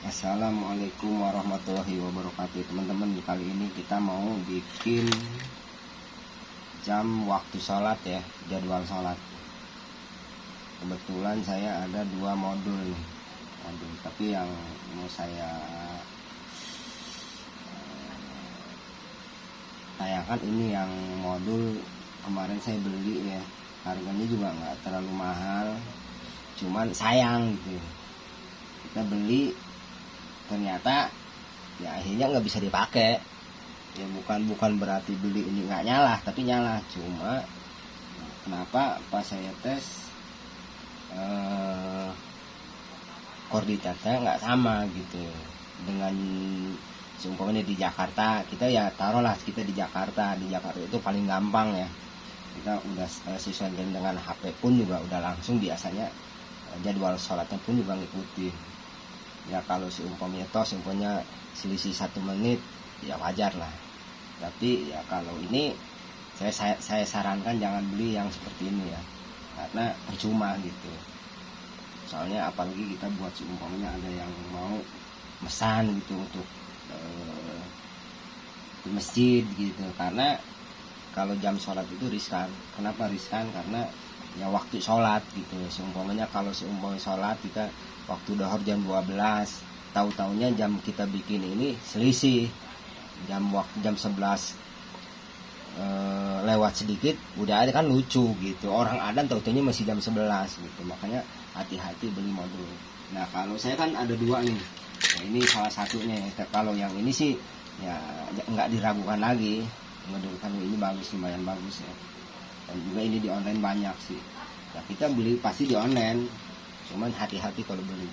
Assalamualaikum warahmatullahi wabarakatuh. Teman-teman, kali ini kita mau bikin jam waktu sholat ya, jadwal sholat. Kebetulan saya ada dua modul nih, tapi yang mau saya tayangkan ini yang modul kemarin saya beli ya. Harganya juga nggak terlalu mahal, cuman sayang gitu. Kita beli ternyata ya akhirnya nggak bisa dipakai. Ya bukan berarti beli ini nggak nyala, tapi nyala. Cuma kenapa pas saya tes koordinatnya nggak sama gitu dengan seumpamanya di Jakarta. Kita ya taruhlah kita di Jakarta itu paling gampang ya, kita udah sesuaikan dengan HP pun juga udah langsung biasanya jadwal sholatnya pun juga ngikutin. Ya kalau seumpamanya selisih 1 menit ya wajar lah. Tapi ya kalau ini saya sarankan jangan beli yang seperti ini ya, karena percuma gitu. Soalnya apalagi kita buat seumpamanya ada yang mau mesan gitu untuk di masjid gitu. Karena kalau jam sholat itu riskan. Kenapa riskan? Karena ya waktu sholat gitu. Seumpamanya sholat kita waktu dohor jam 12, tahu-taunya jam kita bikin ini selisih jam 11 lewat sedikit, udah ada kan lucu gitu. Orang adzan tahu-taunya masih jam 11 gitu. Makanya hati-hati beli modul. Nah kalau saya kan ada dua nih. Nah, ini salah satunya. Kalau yang ini sih ya nggak diragukan lagi. Modul kan ini bagus, lumayan bagus ya. Dan juga ini di online banyak sih. Ya kita beli pasti di online. Cuman hati-hati kalau beli,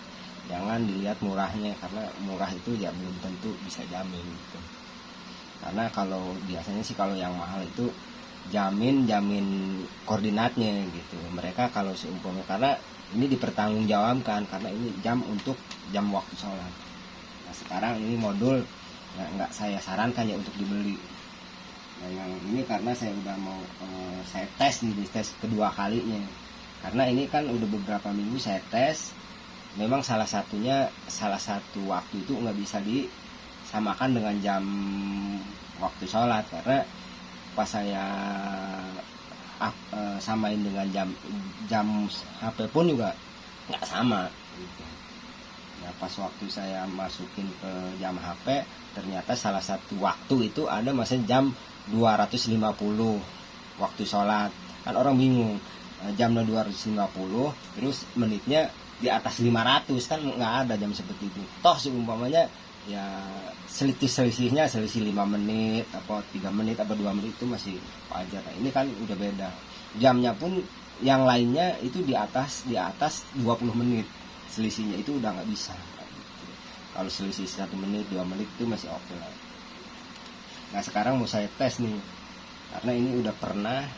jangan dilihat murahnya, karena murah itu ya belum tentu bisa jamin gitu. Karena kalau biasanya sih kalau yang mahal itu jamin koordinatnya gitu. Mereka kalau seumpamanya, karena ini dipertanggungjawabkan, karena ini jam untuk jam waktu sholat. Nah sekarang ini modul nggak saya sarankan ya untuk dibeli. Nah yang ini karena saya udah mau saya tes kedua kalinya. Karena ini kan udah beberapa minggu saya tes, memang salah satu waktu itu nggak bisa disamakan dengan jam waktu sholat. Karena pas saya samain dengan jam HP pun juga nggak sama gitu. Ya pas waktu saya masukin ke jam HP, ternyata salah satu waktu itu ada masih jam 250 waktu sholat. Kan orang bingung, jamnya 250 terus menitnya di atas 500, kan nggak ada jam seperti itu. Toh seumpamanya ya selisihnya 5 menit atau 3 menit atau 2 menit itu masih wajar. Nah, ini kan udah beda. Jamnya pun yang lainnya itu di atas 20 menit. Selisihnya itu udah nggak bisa. Kalau selisih 1 menit 2 menit itu masih oke lah. Nah sekarang mau saya tes nih, karena ini udah pernah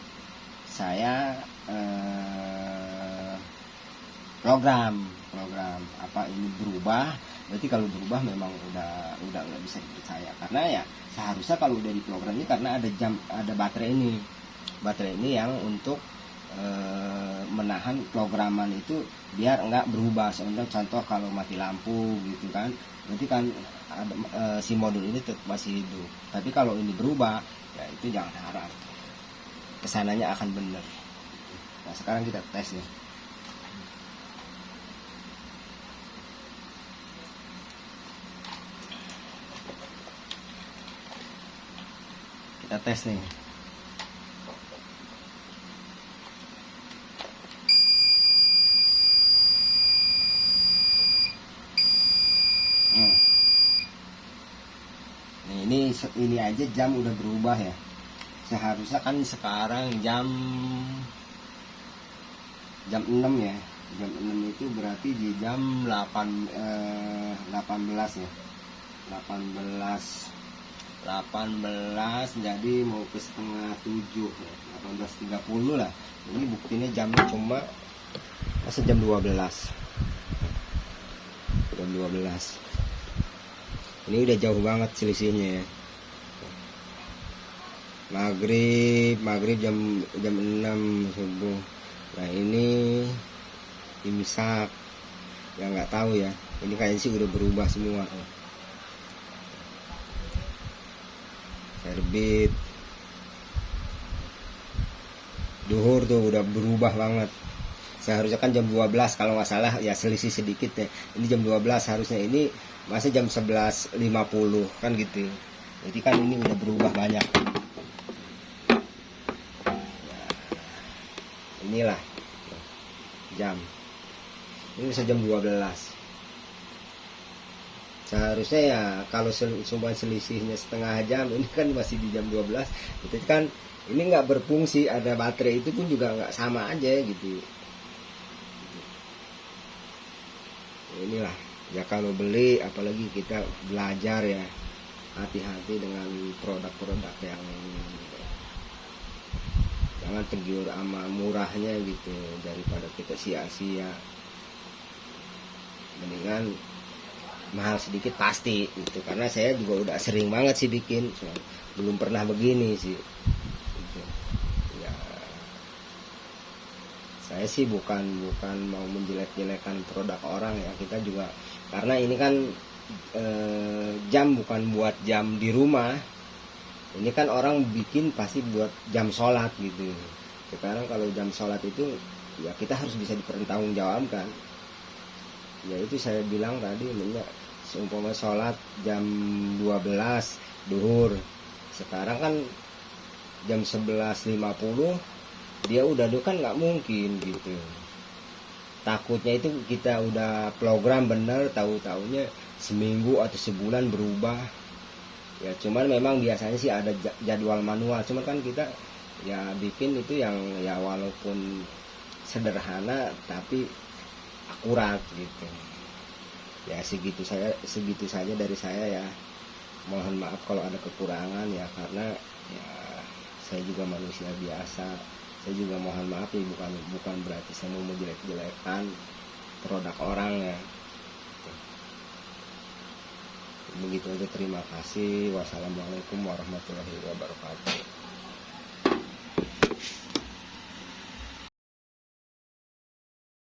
saya program apa ini berubah. Berarti kalau berubah memang udah nggak bisa dipercaya. Karena ya seharusnya kalau udah diprogramnya, karena ada baterai ini yang untuk menahan programan itu biar nggak berubah. Contoh kalau mati lampu gitu kan, berarti kan ada, si modul ini tetap masih hidup. Tapi kalau ini berubah ya itu jangan harap kesananya akan benar. Nah sekarang kita tes ya. Kita tes nih. Nah, ini aja jam udah berubah ya. Seharusnya kan sekarang jam 6 ya. Jam 6 itu berarti di jam 18 ya. 18 jadi mau ke setengah 7 ya. 18.30 lah. Ini buktinya jamnya cuma masih jam 12. Jam 12. Ini udah jauh banget selisihnya ya. Maghrib jam 6 subuh. Nah ini imsak, ya nggak tahu ya. Ini kayaknya sih udah berubah semua. Terbit duhur tuh udah berubah banget. Seharusnya kan jam 12 kalau nggak salah, ya selisih sedikit ya. Ini jam 12 harusnya, ini masih jam 11.50 kan gitu. Jadi kan ini udah berubah banyak. Inilah jam. Ini bisa jam 12. Seharusnya ya kalau cuma selisihnya setengah jam, ini kan masih di jam 12. Itu kan ini nggak berfungsi, ada baterai itu pun juga nggak sama aja gitu. Inilah ya, kalau beli apalagi kita belajar ya, hati-hati dengan produk-produk yang jangan tergiur sama murahnya gitu, daripada kita sia-sia. Mendingan mahal sedikit pasti gitu, karena saya juga udah sering banget sih bikin, belum pernah begini sih gitu. Ya saya sih bukan mau menjelek-jelekan produk orang ya, kita juga karena ini kan jam bukan buat jam di rumah, ini kan orang bikin pasti buat jam sholat gitu. Sekarang kalau jam sholat itu ya kita harus bisa dipertanggungjawabkan. Ya itu saya bilang tadi, seumpama sholat jam 12 duhur, sekarang kan jam 11.50 dia udah kan nggak mungkin gitu. Takutnya itu kita udah program bener, tahu-taunya seminggu atau sebulan berubah. Ya cuman memang biasanya sih ada jadwal manual, cuman kan kita ya bikin itu yang ya walaupun sederhana tapi akurat gitu. Ya segitu saja dari saya ya. Mohon maaf kalau ada kekurangan ya, karena ya saya juga manusia biasa. Saya juga mohon maaf ya, bukan berarti saya mau menjelek-jelekan produk orang ya. Begitu aja, terima kasih. Wassalamualaikum warahmatullahi wabarakatuh.